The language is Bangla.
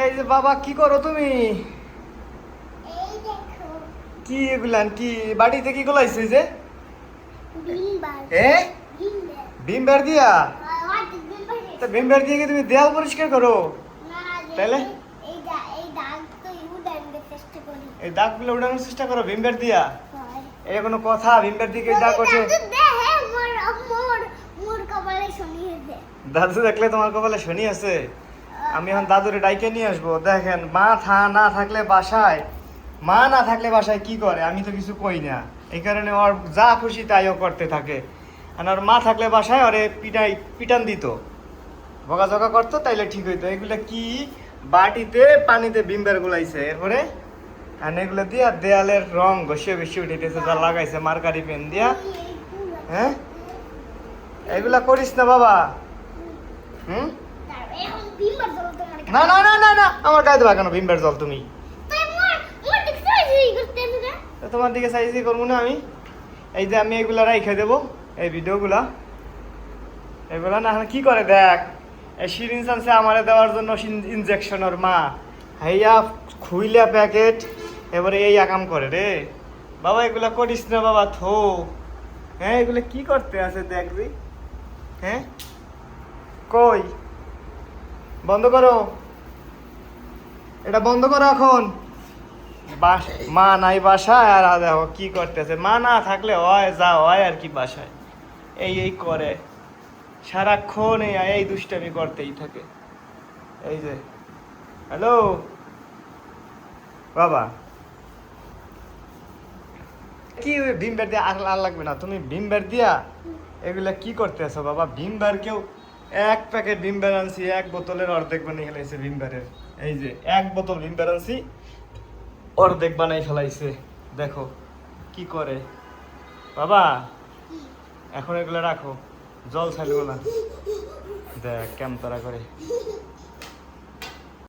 এই যে বাবা, কি করো তুমি? এই দেখো কি এগুলান? কি বাড়িতে কি গুলাইছে যে? ভিমবার এ ভিমবার ভিমবার দিয়া? আর ভিমবার তা ভিমবার দিয়ে কি তুমি দেয়াল পরিষ্কার করো? না তাহলে? এই দাগ তো উড়ানোর চেষ্টা করি এই দাগগুলো উড়ানোর চেষ্টা করো ভিমবার দিয়া? হয় এটা কোনো কথা? ভিমবার দিয়ে কি দাগ ওঠে? দেখে মোর মোর মোর কপালে শনি হয়েছে দাদু দেখলে তোমার কপালে শনি আছে? আমি এখন দাদুরে ডাইকে নিয়ে আসবো। দেখেন, না থাকলে বাসায় কি করে আমি তো কিছু কই না, এই কারণে ওর যা খুশি তাই ও করতে থাকে। আর ওর মা থাকলে বাসায় ওরে পিটান দিত, বকাঝকা করতো, তাইলে ঠিক হইতো। এগুলা কি বাটিতে পানিতে বিম্বার গুলাইছে, এরপরে আর এগুলো দিয়া দেয়ালের রং ঘষিয়ে বেশি উঠেছে, যা লাগাইছে মার্কারি পেন দিয়া। হ্যাঁ, এগুলা করিস না বাবা। হুম, এখন ভিমবার জল তোমার না না না না না, আমার গায়ে দেবা কেন ভিমবার জল তুমি? তাই মোর মোর দেখছিস এই করতে না তো তোমার দিকে সাইজই করবো না আমি? এই যে আমি এগুলা রাইখে দেবো, এই ভিডিওগুলা এগুলা না এখন কি করে দেখ, এই সিরিঞ্জ আনছে আমারে দেওয়ার জন্য ইনজেকশন। ওর মা হাইয়া খুইলা প্যাকেট, এবারে এই আকাম করে রে বাবা। এগুলা করিস না বাবা, থো। হ্যাঁ, এগুলা কি করতে আছে দেখবি? হ্যাঁ, কই বন্ধ করো, এটা বন্ধ করো এখন। মা নাই বাসায়, আর দেখো কি করতেছে। মা না থাকলে হয় যা হয় আর কি, বাসায় এই করে সারাক্ষণ এই দুষ্টামি করতেই থাকে। এই যে, হ্যালো বাবা, কি ভিমবার দিয়ে আর লাগবে না? তুমি ভিমবার দিয়া এগুলা কি করতে আছো বাবা? ভিমবার কেউ এক প্যাকেট ভিমবার আনছি, এক বোতলের অর্ধেক বানিয়ে ফেলাইছে ভিমবারের। এই যে এক বোতল ভিমবার আনছি, অর্ধেক বানাই ফেলাইছে। দেখো কি করে বাবা। এখন এগুলো রাখো, জল ছাড়বো না। দেখ কেমন তারা করে।